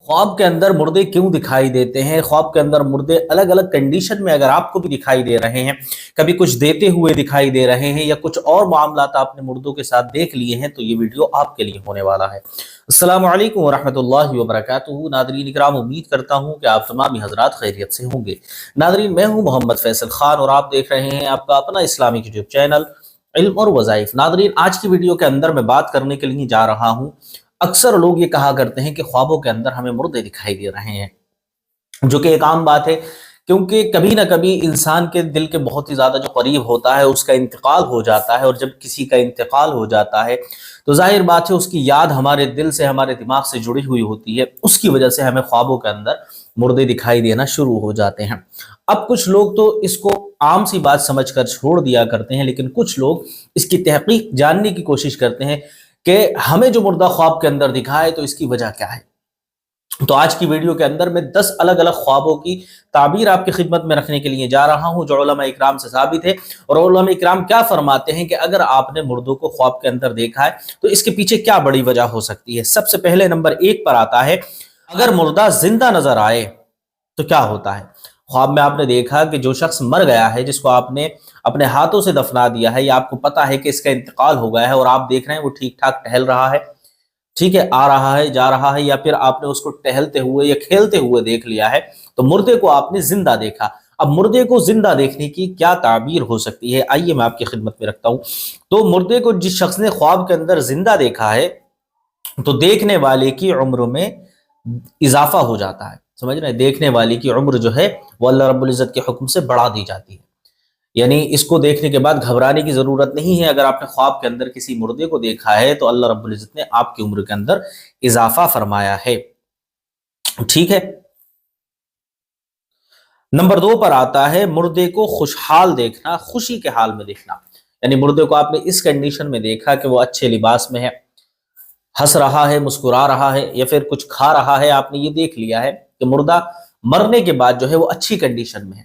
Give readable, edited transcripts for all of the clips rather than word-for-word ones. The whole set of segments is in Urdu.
خواب کے اندر مردے کیوں دکھائی دیتے ہیں؟ خواب کے اندر مردے الگ الگ کنڈیشن میں اگر آپ کو بھی دکھائی دے رہے ہیں، کبھی کچھ دیتے ہوئے دکھائی دے رہے ہیں یا کچھ اور معاملات آپ نے مردوں کے ساتھ دیکھ لیے ہیں، تو یہ ویڈیو آپ کے لیے ہونے والا ہے۔ السلام علیکم ورحمۃ اللہ وبرکاتہ۔ ناظرین اکرام، امید کرتا ہوں کہ آپ تمام حضرات خیریت سے ہوں گے۔ ناظرین، میں ہوں محمد فیصل خان اور آپ دیکھ رہے ہیں آپ کا اپنا اسلامک یوٹیوب چینل علم اور وظائف۔ ناظرین، آج کی ویڈیو کے اندر میں بات کرنے کے لیے جا رہا ہوں، اکثر لوگ یہ کہا کرتے ہیں کہ خوابوں کے اندر ہمیں مردے دکھائی دے رہے ہیں، جو کہ ایک عام بات ہے، کیونکہ کبھی نہ کبھی انسان کے دل کے بہت ہی زیادہ جو قریب ہوتا ہے اس کا انتقال ہو جاتا ہے، اور جب کسی کا انتقال ہو جاتا ہے تو ظاہر بات ہے اس کی یاد ہمارے دل سے، ہمارے دماغ سے جڑی ہوئی ہوتی ہے، اس کی وجہ سے ہمیں خوابوں کے اندر مردے دکھائی دینا شروع ہو جاتے ہیں۔ اب کچھ لوگ تو اس کو عام سی بات سمجھ کر چھوڑ دیا کرتے ہیں، لیکن کچھ لوگ اس کی تحقیق جاننے کی کوشش کرتے ہیں کہ ہمیں جو مردہ خواب کے اندر دکھا ہے تو اس کی وجہ کیا ہے۔ تو آج کی ویڈیو کے اندر میں 10 الگ الگ خوابوں کی تعبیر آپ کی خدمت میں رکھنے کے لیے جا رہا ہوں، جو علماء اکرام سے ثابت ہے، اور علماء اکرام کیا فرماتے ہیں کہ اگر آپ نے مردوں کو خواب کے اندر دیکھا ہے تو اس کے پیچھے کیا بڑی وجہ ہو سکتی ہے۔ سب سے پہلے نمبر 1 پر آتا ہے، اگر مردہ زندہ نظر آئے تو کیا ہوتا ہے۔ خواب میں آپ نے دیکھا کہ جو شخص مر گیا ہے، جس کو آپ نے اپنے ہاتھوں سے دفنا دیا ہے، یا آپ کو پتا ہے کہ اس کا انتقال ہو گیا ہے اور آپ دیکھ رہے ہیں وہ ٹھیک ٹھاک ٹہل رہا ہے، ٹھیک ہے، آ رہا ہے، جا رہا ہے، یا پھر آپ نے اس کو ٹہلتے ہوئے یا کھیلتے ہوئے دیکھ لیا ہے، تو مردے کو آپ نے زندہ دیکھا۔ اب مردے کو زندہ دیکھنے کی کیا تعبیر ہو سکتی ہے، آئیے میں آپ کی خدمت میں رکھتا ہوں۔ تو مردے کو جس شخص نے خواب کے اندر زندہ دیکھا ہے تو دیکھنے والے کی عمر میں اضافہ ہو جاتا ہے، سمجھ رہے ہیں، دیکھنے والے کی عمر جو ہے وہ اللہ رب العزت کے حکم سے بڑھا دی جاتی ہے۔ یعنی اس کو دیکھنے کے بعد گھبرانے کی ضرورت نہیں ہے، اگر آپ نے خواب کے اندر کسی مردے کو دیکھا ہے تو اللہ رب العزت نے آپ کی عمر کے اندر اضافہ فرمایا ہے، ٹھیک ہے۔ نمبر 2 پر آتا ہے مردے کو خوشحال دیکھنا، خوشی کے حال میں دیکھنا، یعنی مردے کو آپ نے اس کنڈیشن میں دیکھا کہ وہ اچھے لباس میں ہے، ہنس رہا ہے، مسکرا رہا ہے، یا پھر کچھ کھا رہا ہے، آپ نے یہ دیکھ لیا ہے کہ مردہ مرنے کے بعد جو ہے وہ اچھی کنڈیشن میں ہے،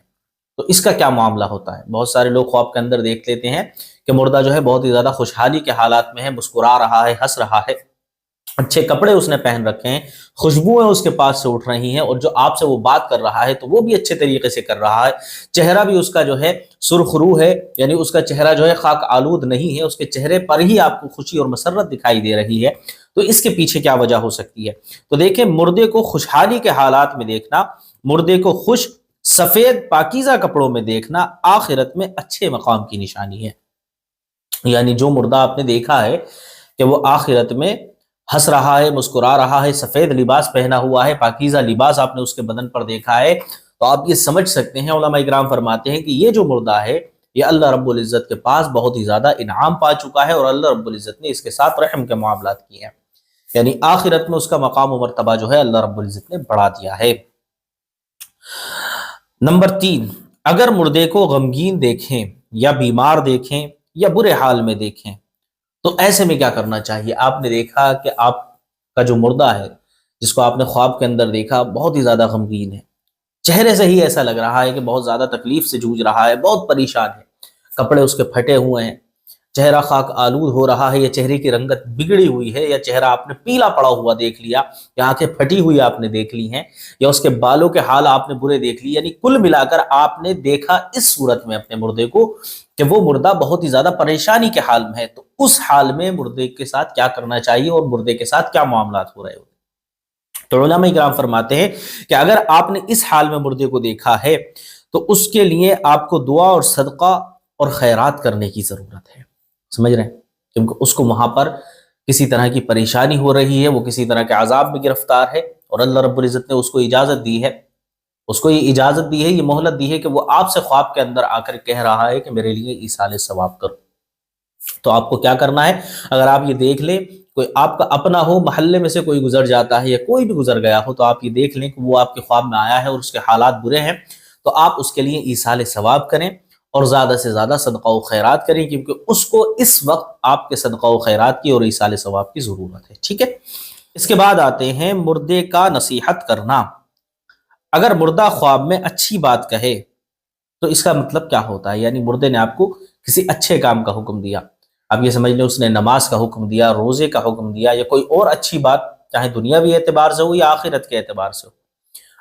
تو اس کا کیا معاملہ ہوتا ہے۔ بہت سارے لوگ خواب کے اندر دیکھ لیتے ہیں کہ مردہ جو ہے بہت ہی زیادہ خوشحالی کے حالات میں ہے، مسکرا رہا ہے، ہنس رہا ہے، اچھے کپڑے اس نے پہن رکھے ہیں، خوشبوئیں اس کے پاس سے اٹھ رہی ہیں، اور جو آپ سے وہ بات کر رہا ہے تو وہ بھی اچھے طریقے سے کر رہا ہے، چہرہ بھی اس کا جو ہے سرخ رو ہے، یعنی اس کا چہرہ جو ہے خاک آلود نہیں ہے، اس کے چہرے پر ہی آپ کو خوشی اور مسرت دکھائی دے رہی ہے، تو اس کے پیچھے کیا وجہ ہو سکتی ہے۔ تو دیکھیں، مردے کو خوشحالی کے حالات میں دیکھنا، مردے کو خوش سفید پاکیزہ کپڑوں میں دیکھنا آخرت میں اچھے مقام کی نشانی ہے۔ یعنی جو مردہ آپ نے دیکھا ہے کہ وہ آخرت میں ہنس رہا ہے، مسکرا رہا ہے، سفید لباس پہنا ہوا ہے، پاکیزہ لباس آپ نے اس کے بدن پر دیکھا ہے، تو آپ یہ سمجھ سکتے ہیں، علماء اکرام فرماتے ہیں کہ یہ جو مردہ ہے یہ اللہ رب العزت کے پاس بہت ہی زیادہ انعام پا چکا ہے، اور اللہ رب العزت نے اس کے ساتھ رحم کے معاملات کیے ہیں، یعنی آخرت میں اس کا مقام و مرتبہ جو ہے اللہ رب العزت نے بڑھا دیا ہے۔ نمبر 3، اگر مردے کو غمگین دیکھیں یا بیمار دیکھیں یا برے حال میں دیکھیں تو ایسے میں کیا کرنا چاہیے۔ آپ نے دیکھا کہ آپ کا جو مردہ ہے، جس کو آپ نے خواب کے اندر دیکھا، بہت ہی زیادہ غمگین ہے، چہرے سے ہی ایسا لگ رہا ہے کہ بہت زیادہ تکلیف سے جوجھ رہا ہے، بہت پریشان ہے، کپڑے اس کے پھٹے ہوئے ہیں، چہرہ خاک آلود ہو رہا ہے، یا چہرے کی رنگت بگڑی ہوئی ہے، یا چہرہ آپ نے پیلا پڑا ہوا دیکھ لیا، یا آنکھیں پھٹی ہوئی آپ نے دیکھ لی ہیں، یا اس کے بالوں کے حال آپ نے برے دیکھ لی، یعنی کل ملا کر آپ نے دیکھا اس صورت میں اپنے مردے کو کہ وہ مردہ بہت ہی زیادہ پریشانی کے حال میں ہے، تو اس حال میں مردے کے ساتھ کیا کرنا چاہیے اور مردے کے ساتھ کیا معاملات ہو رہے ہوتے ہیں۔ تو علماء کرام فرماتے ہیں کہ اگر آپ نے اس حال میں مردے کو دیکھا ہے تو اس کے لیے آپ کو دعا اور صدقہ اور خیرات کرنے کی ضرورت ہے، سمجھ رہے ہیں، کیونکہ اس کو وہاں پر کسی طرح کی پریشانی ہو رہی ہے، وہ کسی طرح کے عذاب میں گرفتار ہے، اور اللہ رب العزت نے اس کو اجازت دی ہے، اس کو یہ اجازت دی ہے، یہ مہلت دی ہے کہ وہ آپ سے خواب کے اندر آ کر کہہ رہا ہے کہ میرے لیے ایصال ثواب کرو۔ تو آپ کو کیا کرنا ہے، اگر آپ یہ دیکھ لیں، کوئی آپ کا اپنا ہو، محلے میں سے کوئی گزر جاتا ہے یا کوئی بھی گزر گیا ہو، تو آپ یہ دیکھ لیں کہ وہ آپ کے خواب میں آیا ہے اور اس کے حالات برے ہیں، تو آپ اس کے لیے ایصال ثواب کریں اور زیادہ سے زیادہ صدقہ و خیرات کریں، کیونکہ اس کو اس وقت آپ کے صدقہ و خیرات کی اور ایصال ثواب کی ضرورت ہے، ٹھیک ہے۔ اس کے بعد آتے ہیں مردے کا نصیحت کرنا۔ اگر مردہ خواب میں اچھی بات کہے تو اس کا مطلب کیا ہوتا ہے، یعنی مردے نے آپ کو کسی اچھے کام کا حکم دیا، آپ یہ سمجھ لیں اس نے نماز کا حکم دیا، روزے کا حکم دیا، یا کوئی اور اچھی بات چاہے دنیاوی اعتبار سے ہو یا آخرت کے اعتبار سے ہو۔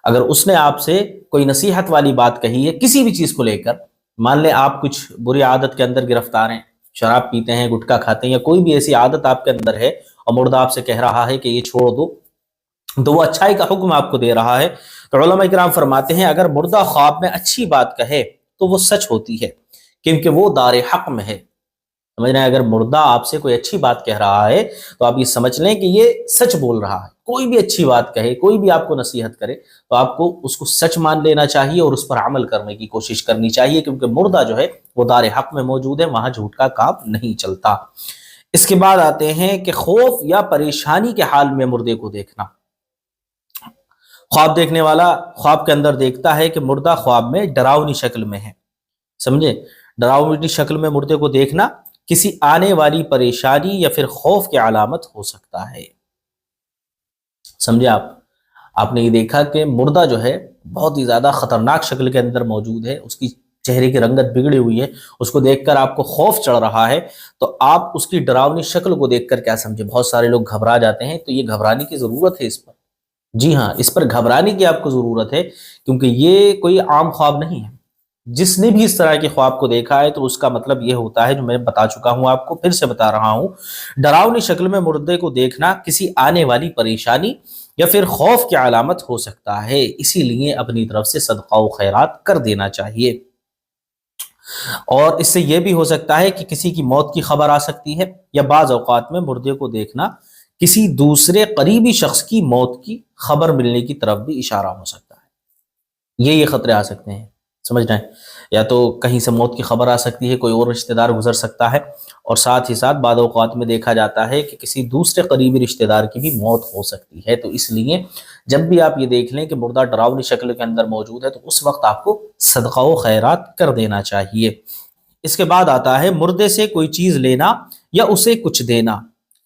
اگر اس نے آپ سے کوئی نصیحت والی بات کہی ہے کسی بھی چیز کو لے کر، مان لیں آپ کچھ بری عادت کے اندر گرفتار ہیں، شراب پیتے ہیں، گٹکا کھاتے ہیں، یا کوئی بھی ایسی عادت آپ کے اندر ہے اور مردہ آپ سے کہہ رہا ہے کہ یہ چھوڑ دو، تو وہ اچھائی کا حکم آپ کو دے رہا ہے، تو علماء کرام فرماتے ہیں اگر مردہ خواب میں اچھی بات کہے تو وہ سچ ہوتی ہے، کیونکہ وہ دار حق میں ہے۔ سمجھ رہے ہیں؟ اگر مردہ آپ سے کوئی اچھی بات کہہ رہا ہے تو آپ یہ سمجھ لیں کہ یہ سچ بول رہا ہے۔ کوئی بھی اچھی بات کہے، کوئی بھی آپ کو نصیحت کرے تو آپ کو اس کو سچ مان لینا چاہیے اور اس پر عمل کرنے کی کوشش کرنی چاہیے، کیونکہ مردہ جو ہے وہ دار حق میں موجود ہے، وہاں جھوٹ کا کام نہیں چلتا۔ اس کے بعد آتے ہیں کہ خوف یا پریشانی کے حال میں مردے کو دیکھنا۔ خواب دیکھنے والا خواب کے اندر دیکھتا ہے کہ مردہ خواب میں ڈراؤنی شکل میں ہے، سمجھے؟ ڈراؤنی شکل میں مردے کو دیکھنا کسی آنے والی پریشانی یا پھر خوف کی علامت ہو سکتا ہے، سمجھے؟ آپ نے یہ دیکھا کہ مردہ جو ہے بہت ہی زیادہ خطرناک شکل کے اندر موجود ہے، اس کی چہرے کی رنگت بگڑی ہوئی ہے، اس کو دیکھ کر آپ کو خوف چڑھ رہا ہے، تو آپ اس کی ڈراؤنی شکل کو دیکھ کر کیا سمجھے؟ بہت سارے لوگ گھبرا جاتے ہیں، تو یہ گھبرانے کی ضرورت ہے اس پر، جی ہاں، اس پر گھبرانے کی آپ کو ضرورت ہے، کیونکہ یہ کوئی عام خواب نہیں ہے۔ جس نے بھی اس طرح کے خواب کو دیکھا ہے تو اس کا مطلب یہ ہوتا ہے جو میں بتا چکا ہوں، آپ کو پھر سے بتا رہا ہوں، ڈراؤنی شکل میں مردے کو دیکھنا کسی آنے والی پریشانی یا پھر خوف کی علامت ہو سکتا ہے، اسی لیے اپنی طرف سے صدقہ و خیرات کر دینا چاہیے۔ اور اس سے یہ بھی ہو سکتا ہے کہ کسی کی موت کی خبر آ سکتی ہے، یا بعض اوقات میں مردے کو دیکھنا کسی دوسرے قریبی شخص کی موت کی خبر ملنے کی طرف بھی اشارہ ہو سکتا ہے۔ یہ خطرے آ سکتے ہیں، سمجھ رہے ہیں؟ یا تو کہیں سے موت کی خبر آ سکتی ہے، کوئی اور رشتہ دار گزر سکتا ہے، اور ساتھ ہی ساتھ بعض اوقات میں دیکھا جاتا ہے کہ کسی دوسرے قریبی رشتہ دار کی بھی موت ہو سکتی ہے۔ تو اس لیے جب بھی آپ یہ دیکھ لیں کہ مردہ ڈراؤنی شکل کے اندر موجود ہے تو اس وقت آپ کو صدقہ و خیرات کر دینا چاہیے۔ اس کے بعد آتا ہے مردے سے کوئی چیز لینا یا اسے کچھ دینا۔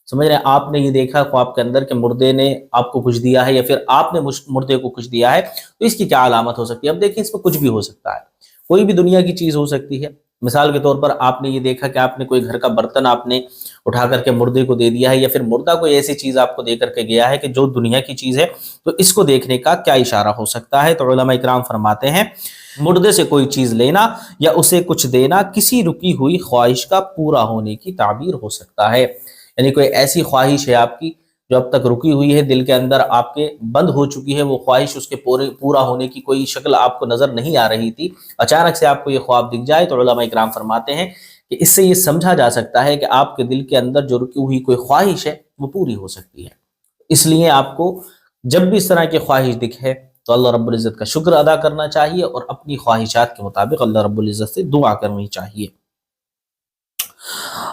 سمجھ رہے ہیں؟ آپ نے یہ دیکھا خواب کے اندر کہ مردے نے آپ کو کچھ دیا ہے یا پھر آپ نے مردے کو کچھ دیا ہے، تو اس کی کیا علامت ہو سکتی ہے؟ اب دیکھیں، اس میں کچھ بھی ہو سکتا ہے، کوئی بھی دنیا کی چیز ہو سکتی ہے۔ مثال کے طور پر آپ نے یہ دیکھا کہ آپ نے کوئی گھر کا برتن آپ نے اٹھا کر کے مردے کو دے دیا ہے، یا پھر مردہ کوئی ایسی چیز آپ کو دے کر کے گیا ہے کہ جو دنیا کی چیز ہے، تو اس کو دیکھنے کا کیا اشارہ ہو سکتا ہے؟ تو علماء اکرام فرماتے ہیں مردے سے کوئی چیز لینا یا اسے کچھ دینا کسی رکی ہوئی خواہش کا پورا ہونے کی تعبیر ہو سکتا ہے، یعنی کوئی ایسی خواہش ہے آپ کی جو اب تک رکی ہوئی ہے، دل کے اندر آپ کے بند ہو چکی ہے، وہ خواہش، اس کے پورا ہونے کی کوئی شکل آپ کو نظر نہیں آ رہی تھی، اچانک سے آپ کو یہ خواب دکھ جائے، تو علماء اکرام فرماتے ہیں کہ اس سے یہ سمجھا جا سکتا ہے کہ آپ کے دل کے اندر جو رکی ہوئی کوئی خواہش ہے وہ پوری ہو سکتی ہے۔ اس لیے آپ کو جب بھی اس طرح کی خواہش دکھے تو اللہ رب العزت کا شکر ادا کرنا چاہیے اور اپنی خواہشات کے مطابق اللہ رب العزت سے دعا کرنی چاہیے۔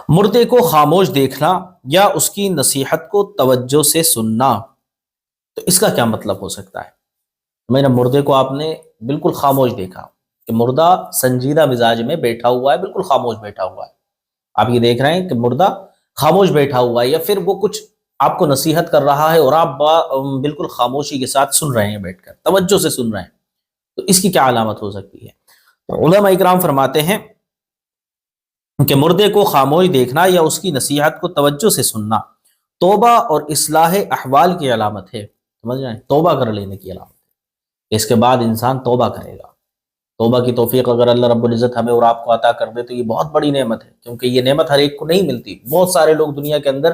مردے کو خاموش دیکھنا یا اس کی نصیحت کو توجہ سے سننا، تو اس کا کیا مطلب ہو سکتا ہے؟ میں نے مردے کو آپ نے بالکل خاموش دیکھا کہ مردہ سنجیدہ مزاج میں بیٹھا ہوا ہے، بالکل خاموش بیٹھا ہوا ہے، آپ یہ دیکھ رہے ہیں کہ مردہ خاموش بیٹھا ہوا ہے، یا پھر وہ کچھ آپ کو نصیحت کر رہا ہے اور آپ بالکل خاموشی کے ساتھ سن رہے ہیں، بیٹھ کر توجہ سے سن رہے ہیں، تو اس کی کیا علامت ہو سکتی ہے؟ تو علماء اکرام فرماتے ہیں کہ مردے کو خاموش دیکھنا یا اس کی نصیحت کو توجہ سے سننا توبہ اور اصلاح احوال کی علامت ہے، سمجھ رہے ہیں؟ توبہ کر لینے کی علامت ہے، اس کے بعد انسان توبہ کرے گا۔ توبہ کی توفیق اگر اللہ رب العزت ہمیں اور آپ کو عطا کر دے تو یہ بہت بڑی نعمت ہے، کیونکہ یہ نعمت ہر ایک کو نہیں ملتی۔ بہت سارے لوگ دنیا کے اندر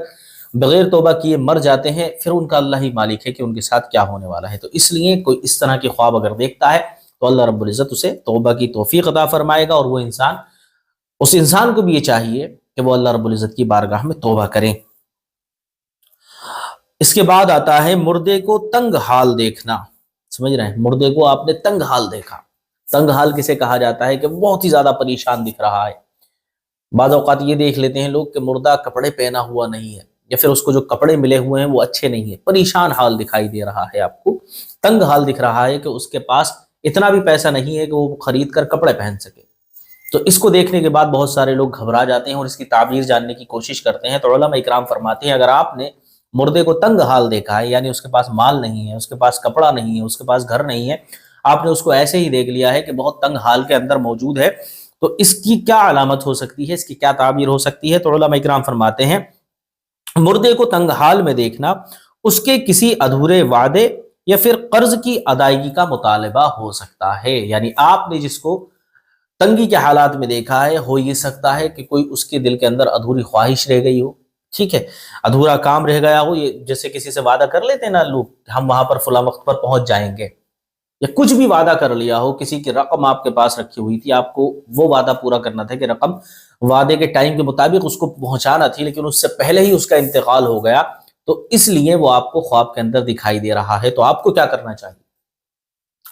بغیر توبہ کیے مر جاتے ہیں، پھر ان کا اللہ ہی مالک ہے کہ ان کے ساتھ کیا ہونے والا ہے۔ تو اس لیے کوئی اس طرح کے خواب اگر دیکھتا ہے تو اللہ رب العزت اسے توبہ کی توفیق عطا فرمائے گا، اور وہ اس انسان کو بھی یہ چاہیے کہ وہ اللہ رب العزت کی بارگاہ میں توبہ کریں۔ اس کے بعد آتا ہے مردے کو تنگ حال دیکھنا، سمجھ رہے ہیں؟ مردے کو آپ نے تنگ حال دیکھا۔ تنگ حال کسے کہا جاتا ہے؟ کہ بہت ہی زیادہ پریشان دکھ رہا ہے۔ بعض اوقات یہ دیکھ لیتے ہیں لوگ کہ مردہ کپڑے پہنا ہوا نہیں ہے، یا پھر اس کو جو کپڑے ملے ہوئے ہیں وہ اچھے نہیں ہیں، پریشان حال دکھائی دے رہا ہے آپ کو، تنگ حال دکھ رہا ہے کہ اس کے پاس اتنا بھی پیسہ نہیں ہے کہ وہ خرید کر کپڑے پہن سکے۔ تو اس کو دیکھنے کے بعد بہت سارے لوگ گھبرا جاتے ہیں اور اس کی تعبیر جاننے کی کوشش کرتے ہیں۔ تو علماء اکرام فرماتے ہیں اگر آپ نے مردے کو تنگ حال دیکھا ہے، یعنی اس کے پاس مال نہیں ہے، اس کے پاس کپڑا نہیں ہے، اس کے پاس گھر نہیں ہے، آپ نے اس کو ایسے ہی دیکھ لیا ہے کہ بہت تنگ حال کے اندر موجود ہے، تو اس کی کیا علامت ہو سکتی ہے؟ اس کی کیا تعبیر ہو سکتی ہے؟ تو علماء اکرام فرماتے ہیں مردے کو تنگ حال میں دیکھنا اس کے کسی ادھورے وعدے یا پھر قرض کی ادائیگی کا مطالبہ ہو سکتا ہے۔ یعنی آپ نے جس کو تنگی کے حالات میں دیکھا ہے، ہو یہ سکتا ہے کہ کوئی اس کے دل کے اندر ادھوری خواہش رہ گئی ہو، ٹھیک ہے، ادھورا کام رہ گیا ہو۔ یہ جیسے کسی سے وعدہ کر لیتے ہیں نا لوگ، ہم وہاں پر فلاں وقت پر پہنچ جائیں گے، یا کچھ بھی وعدہ کر لیا ہو، کسی کی رقم آپ کے پاس رکھی ہوئی تھی، آپ کو وہ وعدہ پورا کرنا تھا کہ رقم وعدے کے ٹائم کے مطابق اس کو پہنچانا تھی، لیکن اس سے پہلے ہی اس کا انتقال ہو گیا، تو اس لیے وہ آپ کو خواب کے اندر دکھائی دے رہا ہے۔ تو آپ کو کیا کرنا چاہیے؟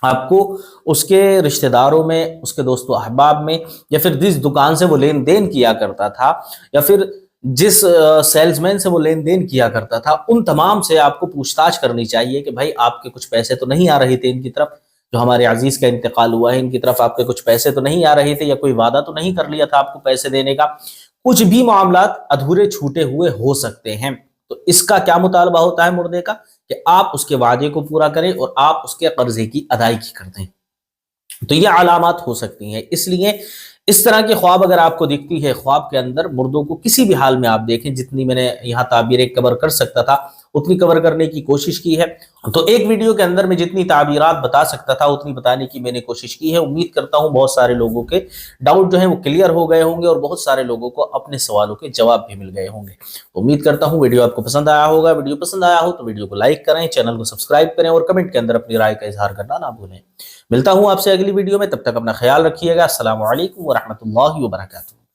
آپ کو اس کے رشتہ داروں میں، اس کے دوست و احباب میں، یا پھر جس دکان سے وہ لین دین کیا کرتا تھا، یا پھر جس سیلز مین سے وہ لین دین کیا کرتا تھا، ان تمام سے آپ کو پوچھ تاچھ کرنی چاہیے کہ بھائی آپ کے کچھ پیسے تو نہیں آ رہے تھے ان کی طرف، جو ہمارے عزیز کا انتقال ہوا ہے ان کی طرف آپ کے کچھ پیسے تو نہیں آ رہے تھے، یا کوئی وعدہ تو نہیں کر لیا تھا آپ کو پیسے دینے کا۔ کچھ بھی معاملات ادھورے چھوٹے ہوئے ہو سکتے ہیں، تو اس کا کیا مطالبہ ہوتا ہے مردے کا کہ آپ اس کے وعدے کو پورا کریں اور آپ اس کے قرضے کی ادائیگی کر دیں۔ تو یہ علامات ہو سکتی ہیں، اس لیے اس طرح کے خواب اگر آپ کو دکھتی ہے، خواب کے اندر مردوں کو کسی بھی حال میں آپ دیکھیں، جتنی میں نے یہاں تعبیریں کور کر سکتا تھا اتنی کور کرنے کی کوشش کی ہے۔ تو ایک ویڈیو کے اندر میں جتنی تعبیرات بتا سکتا تھا اتنی بتانے کی میں نے کوشش کی ہے۔ امید کرتا ہوں بہت سارے لوگوں کے ڈاؤٹ جو ہیں وہ کلیئر ہو گئے ہوں گے، اور بہت سارے لوگوں کو اپنے سوالوں کے جواب بھی مل گئے ہوں گے۔ امید کرتا ہوں ویڈیو آپ کو پسند آیا ہوگا۔ ویڈیو پسند آیا ہو تو ویڈیو کو لائک کریں، چینل کو سبسکرائب کریں، اور کمنٹ کے اندر اپنی رائے کا اظہار کرنا نہ بھولیں۔ ملتا ہوں آپ سے اگلی ویڈیو میں، تب تک اپنا خیال رکھیے گا۔ السلام علیکم ورحمۃ اللہ وبرکاتہ۔